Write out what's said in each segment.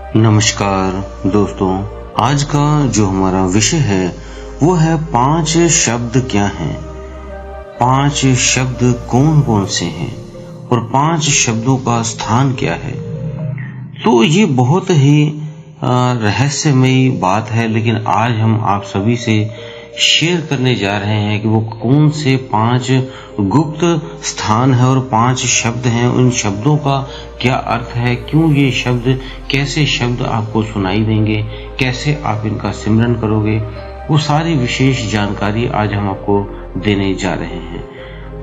नमस्कार दोस्तों, आज का जो हमारा विषय है वो है 5 शब्द क्या हैं, 5 शब्द कौन कौन से हैं और 5 शब्दों का स्थान क्या है। तो ये बहुत ही रहस्यमयी बात है, लेकिन आज हम आप सभी से शेयर करने जा रहे हैं कि वो कौन से 5 गुप्त स्थान है और 5 शब्द हैं। उन शब्दों का क्या अर्थ है, क्यों ये शब्द, कैसे शब्द आपको सुनाई देंगे, कैसे आप इनका सिमरन करोगे, वो सारी विशेष जानकारी आज हम आपको देने जा रहे हैं।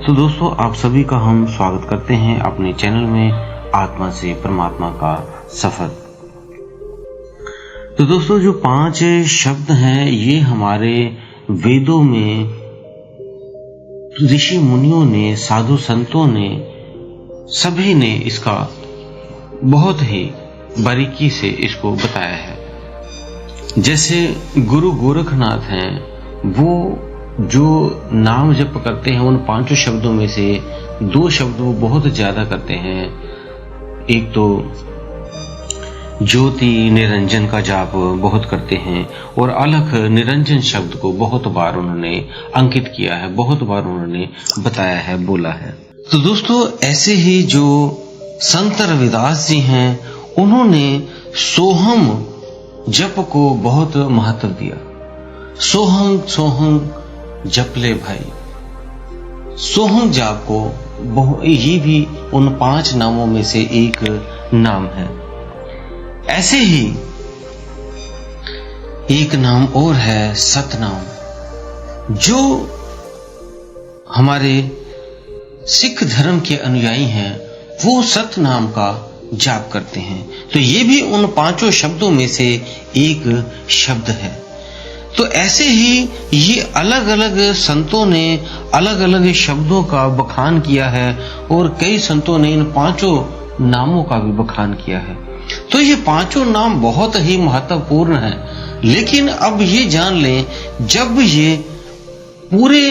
तो दोस्तों, आप सभी का हम स्वागत करते हैं अपने चैनल में आत्मा से परमात्मा का सफर। तो दोस्तों, जो 5 शब्द हैं ये हमारे वेदों में ऋषि मुनियों ने, साधु संतों ने, सभी ने इसका बहुत ही बारीकी से इसको बताया है। जैसे गुरु गोरखनाथ हैं, वो जो नाम जप करते हैं उन 5 शब्दों में से 2 शब्द वो बहुत ज्यादा करते हैं। एक तो ज्योति निरंजन का जाप बहुत करते हैं और अलख निरंजन शब्द को बहुत बार उन्होंने अंकित किया है, बहुत बार उन्होंने बताया है, बोला है। तो दोस्तों, ऐसे ही जो संत रविदास जी हैं, उन्होंने सोहम जप को बहुत महत्व दिया। सोहम सोहम जप ले भाई, सोहम जाप को ये भी उन 5 नामों में से एक नाम है। ऐसे ही एक नाम और है सतनाम, जो हमारे सिख धर्म के अनुयायी हैं वो सतनाम का जाप करते हैं। तो ये भी उन 5 शब्दों में से एक शब्द है। तो ऐसे ही ये अलग अलग संतों ने अलग अलग शब्दों का बखान किया है और कई संतों ने इन 5 नामों का भी बखान किया है। तो ये 5 नाम बहुत ही महत्वपूर्ण हैं। लेकिन अब ये जान लें, जब ये पूरे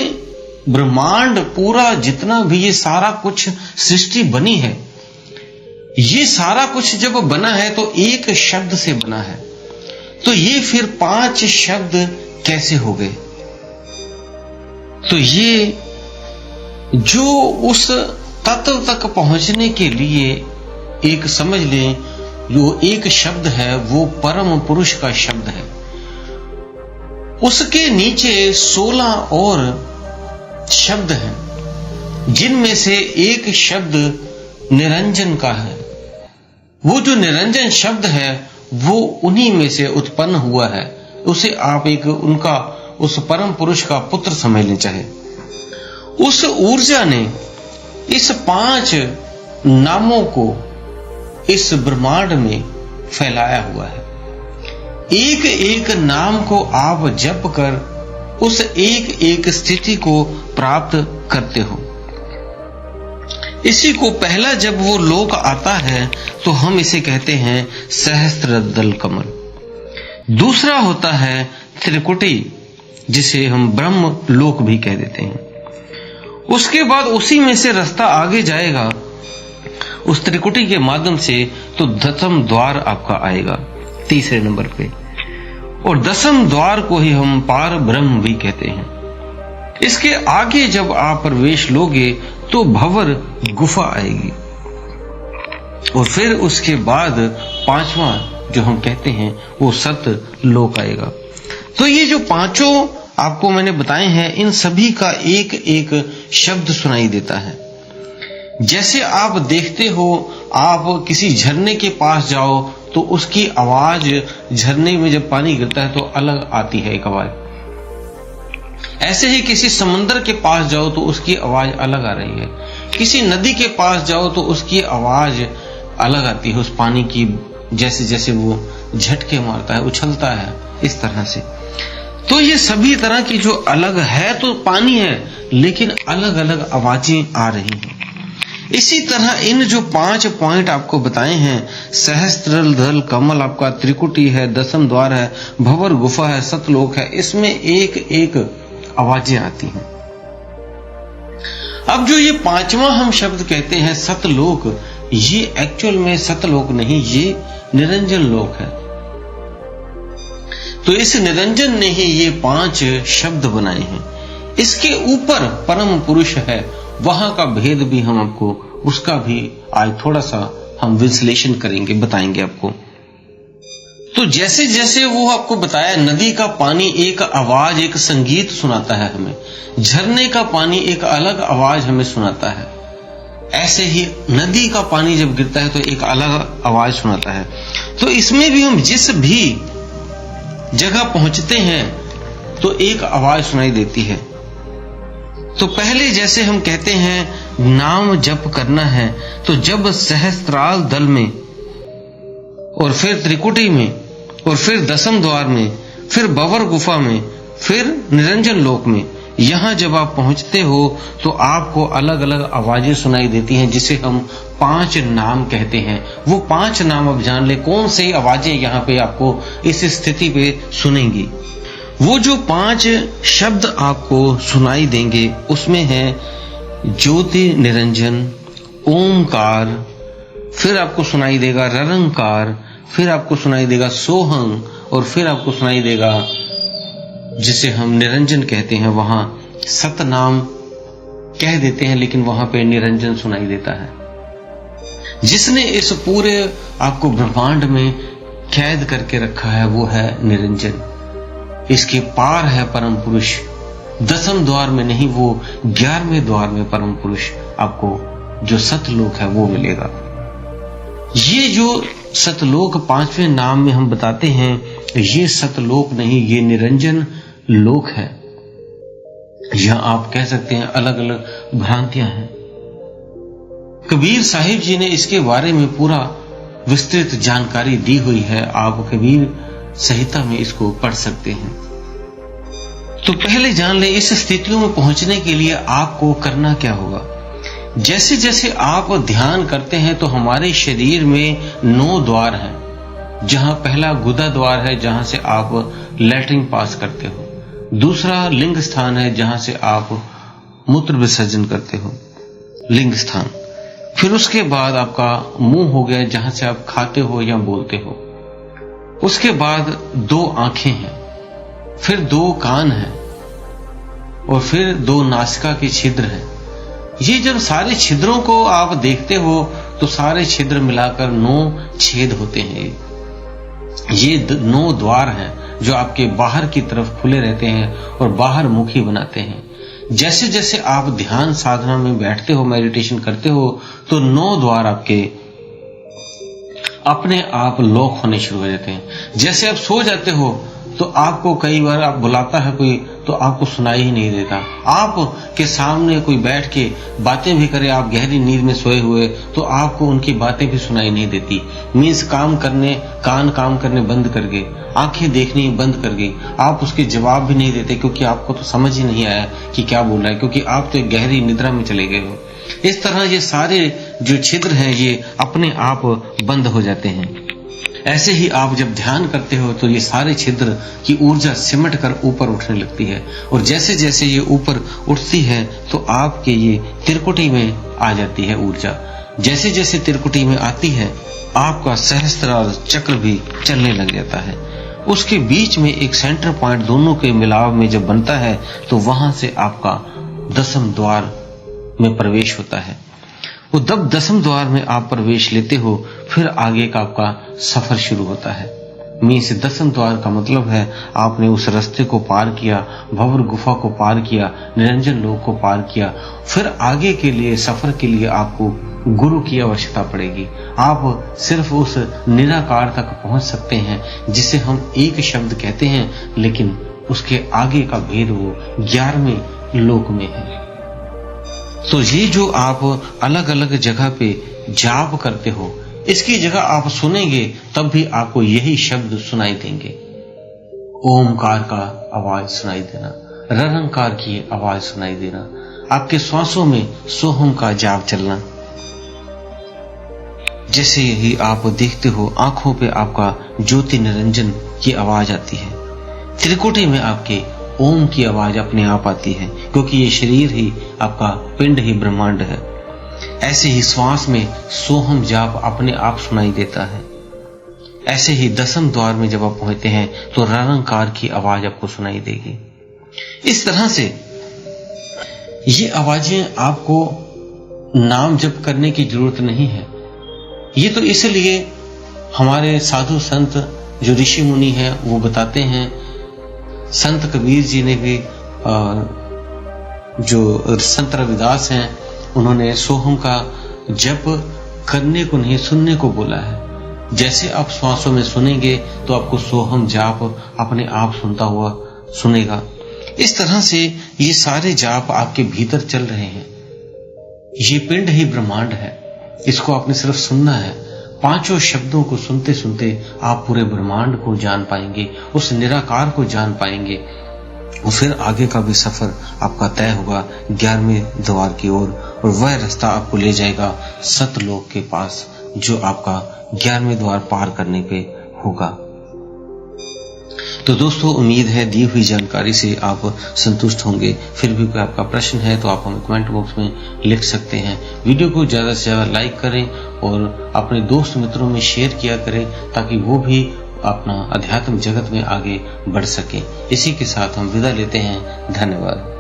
ब्रह्मांड, पूरा जितना भी ये सारा कुछ सृष्टि बनी है, ये सारा कुछ जब बना है तो एक शब्द से बना है। तो ये फिर 5 शब्द कैसे हो गए? तो ये जो उस तत्व तक पहुंचने के लिए एक समझ लें, जो एक शब्द है वो परम पुरुष का शब्द है। उसके नीचे 16 और शब्द हैं, जिनमें से एक शब्द निरंजन का है। वो जो निरंजन शब्द है वो उन्हीं में से उत्पन्न हुआ है। उसे आप एक उनका, उस परम पुरुष का पुत्र समझ लें चाहे। उस ऊर्जा ने इस 5 नामों को इस ब्रह्मांड में फैलाया हुआ है। एक एक नाम को आप जप कर उस एक एक स्थिति को प्राप्त करते हो। इसी को पहला जब वो लोक आता है तो हम इसे कहते हैं सहस्त्रदल कमल। दूसरा होता है त्रिकुटी, जिसे हम ब्रह्म लोक भी कह देते हैं। उसके बाद उसी में से रास्ता आगे जाएगा उस त्रिकुटी के माध्यम से, तो 10वें द्वार आपका आएगा 3रे नंबर पे, और 10वें द्वार को ही हम पार ब्रह्म भी कहते हैं। इसके आगे जब आप प्रवेश लोगे तो भंवर गुफा आएगी, और फिर उसके बाद 5वां जो हम कहते हैं वो सत लोक आएगा। तो ये जो 5 आपको मैंने बताए हैं, इन सभी का एक एक शब्द सुनाई देता है। जैसे आप देखते हो, आप किसी झरने के पास जाओ तो उसकी आवाज, झरने में जब पानी गिरता है तो अलग आती है एक आवाज। ऐसे ही किसी समंदर के पास जाओ तो उसकी आवाज अलग आ रही है। किसी नदी के पास जाओ तो उसकी आवाज अलग आती है, उस पानी की, जैसे जैसे वो झटके मारता है, उछलता है, इस तरह से। तो ये सभी तरह की जो अलग है, तो पानी है लेकिन अलग अलग आवाजें आ रही हैं। इसी तरह इन जो 5 पॉइंट आपको बताए हैं, सहस्त्रदल कमल आपका, त्रिकुटी है, 10वें द्वार है, भंवर गुफा है, सतलोक है, इसमें एक एक आवाजें आती हैं। अब जो ये 5वां हम शब्द कहते हैं सतलोक, ये एक्चुअल में सतलोक नहीं, ये निरंजन लोक है। तो इस निरंजन ने ही ये 5 शब्द बनाए हैं। इसके ऊपर परम पुरुष है, वहां का भेद भी हम आपको, उसका भी आज थोड़ा सा हम विश्लेषण करेंगे, बताएंगे आपको। तो जैसे जैसे वो आपको बताया, नदी का पानी एक आवाज, एक संगीत सुनाता है हमें, झरने का पानी एक अलग आवाज हमें सुनाता है, ऐसे ही नदी का पानी जब गिरता है तो एक अलग आवाज सुनाता है। तो इसमें भी हम जिस भी जगह पहुंचते हैं तो एक आवाज सुनाई देती है। तो पहले जैसे हम कहते हैं नाम जप करना है, तो जब सहस्त्राल दल में और फिर त्रिकुटी में और फिर दसम द्वार में, फिर बवर गुफा में, फिर निरंजन लोक में, यहां जब आप पहुंचते हो तो आपको अलग अलग आवाजें सुनाई देती हैं, जिसे हम 5 नाम कहते हैं। वो 5 नाम आप जान ले, कौन सी आवाजें यहाँ पे आपको इस स्थिति पे सुनेंगी। वो जो 5 शब्द आपको सुनाई देंगे उसमें है ज्योति निरंजन, ओमकार, फिर आपको सुनाई देगा ररंकार, फिर आपको सुनाई देगा सोहं, और फिर आपको सुनाई देगा जिसे हम निरंजन कहते हैं। वहां सत नाम कह देते हैं लेकिन वहां पे निरंजन सुनाई देता है। जिसने इस पूरे आपको ब्रह्मांड में कैद करके रखा है वो है निरंजन। इसके पार है परम पुरुष, दसम द्वार में नहीं, वो 11वें द्वार में परम पुरुष आपको जो सतलोक है वो मिलेगा। ये जो सतलोक 5वें नाम में हम बताते हैं, ये सतलोक नहीं, ये निरंजन लोक है। यहां आप कह सकते हैं अलग अलग भ्रांतियां हैं। कबीर साहिब जी ने इसके बारे में पूरा विस्तृत जानकारी दी हुई है, आप कबीर संहिता में इसको पढ़ सकते हैं। तो पहले जान ले इस स्थितियों में पहुंचने के लिए आपको करना क्या होगा। जैसे जैसे आप ध्यान करते हैं तो हमारे शरीर में 9 द्वार हैं, जहां पहला गुदा द्वार है जहां से आप लैट्रिन पास करते हो, दूसरा लिंग स्थान है जहां से आप मूत्र विसर्जन करते हो, लिंग स्थान। फिर उसके बाद आपका मुंह हो गया जहां से आप खाते हो या बोलते हो। उसके बाद 2 आंखें हैं, फिर 2 कान हैं, और फिर 2 नासिका के छिद्र हैं। ये जब सारे छिद्रों को आप देखते हो तो सारे छिद्र मिलाकर 9 छेद होते हैं। ये 9 द्वार हैं जो आपके बाहर की तरफ खुले रहते हैं और बाहर मुखी बनाते हैं। जैसे जैसे आप ध्यान साधना में बैठते हो, मेडिटेशन करते हो, तो 9 द्वार आपके अपने आप लॉक होने शुरू हो जाते हैं। जैसे आप सो जाते हो तो आपको कई बार आप बुलाता है कोई तो आपको सुनाई ही नहीं देता। आप के सामने कोई बैठ के बातें भी करे, आप गहरी नींद में सोए हुए, तो आपको उनकी बातें भी सुनाई नहीं देती। मीन्स कान काम करने बंद कर गए, आंखें देखनी बंद कर गई, आप उसके जवाब भी नहीं देते क्योंकि आपको तो समझ ही नहीं आया कि क्या बोल रहा है, क्योंकि आप तो एक गहरी निद्रा में चले गए हो। इस तरह ये सारे जो छिद्र हैं ये अपने आप बंद हो जाते हैं। ऐसे ही आप जब ध्यान करते हो तो ये सारे छिद्र की ऊर्जा सिमट कर ऊपर उठने लगती है, और जैसे जैसे ये ऊपर उठती है तो आपके ये त्रिकुटी में आ जाती है ऊर्जा। जैसे जैसे त्रिकुटी में आती है आपका सहस्त्रार चक्र भी चलने लग जाता है। उसके बीच में एक सेंटर पॉइंट दोनों के मिलाव में जब बनता है तो वहां से आपका 10वें द्वार में प्रवेश होता है। वो जब 10वें द्वार में आप प्रवेश लेते हो फिर आगे का आपका सफर शुरू होता है। मीन्स 10वें द्वार का मतलब है आपने उस रास्ते को पार किया, भंवर गुफा को पार किया, निरंजन लोक को पार किया। फिर आगे के लिए सफर के लिए आपको गुरु की आवश्यकता पड़ेगी। आप सिर्फ उस निराकार तक पहुंच सकते हैं जिसे हम एक शब्द कहते हैं, लेकिन उसके आगे का भेद वो 11वें लोक में है। तो ये जो आप अलग अलग जगह पे जाप करते हो, इसकी जगह आप सुनेंगे तब भी आपको यही शब्द सुनाई देंगे। ओमकार का आवाज सुनाई देना, ररंकार की आवाज सुनाई देना, आपके श्वासों में सोहम का जाप चलना। जैसे ही आप देखते हो आंखों पे आपका ज्योति निरंजन की आवाज आती है, त्रिकुटी में आपके ओम की आवाज अपने आप आती है, क्योंकि ये शरीर ही आपका पिंड ही ब्रह्मांड है। ऐसे ही श्वास में सोहम जाप अपने आप सुनाई देता है। ऐसे ही दसम द्वार में जब आप पहुंचते हैं तो ररंकार की आवाज आपको सुनाई देगी। इस तरह से ये आवाजें आपको नाम जप करने की जरूरत नहीं है। ये तो इसलिए हमारे साधु संत जो ऋषि मुनि हैं वो बताते हैं। संत कबीर जी ने भी जो संत रविदास हैं उन्होंने सोहम का जप करने को नहीं सुनने को बोला है। जैसे आप श्वासों में सुनेंगे तो आपको सोहम जाप अपने आप सुनता हुआ सुनेगा। इस तरह से ये सारे जाप आपके भीतर चल रहे हैं। ये पिंड ही ब्रह्मांड है, इसको आपने सिर्फ सुनना है। पांचों शब्दों को सुनते सुनते आप पूरे ब्रह्मांड को जान पाएंगे, उस निराकार को जान पाएंगे और फिर आगे का भी सफर आपका तय होगा 11वें द्वार की ओर और वह रास्ता आपको ले जाएगा सतलोक के पास, जो आपका 11वें द्वार पार करने पे होगा। तो दोस्तों, उम्मीद है दी हुई जानकारी से आप संतुष्ट होंगे। फिर भी कोई आपका प्रश्न है तो आप हमें कमेंट बॉक्स में लिख सकते हैं। वीडियो को ज्यादा से ज्यादा लाइक करें और अपने दोस्त मित्रों में शेयर किया करें ताकि वो भी अपना अध्यात्म जगत में आगे बढ़ सके। इसी के साथ हम विदा लेते हैं। धन्यवाद।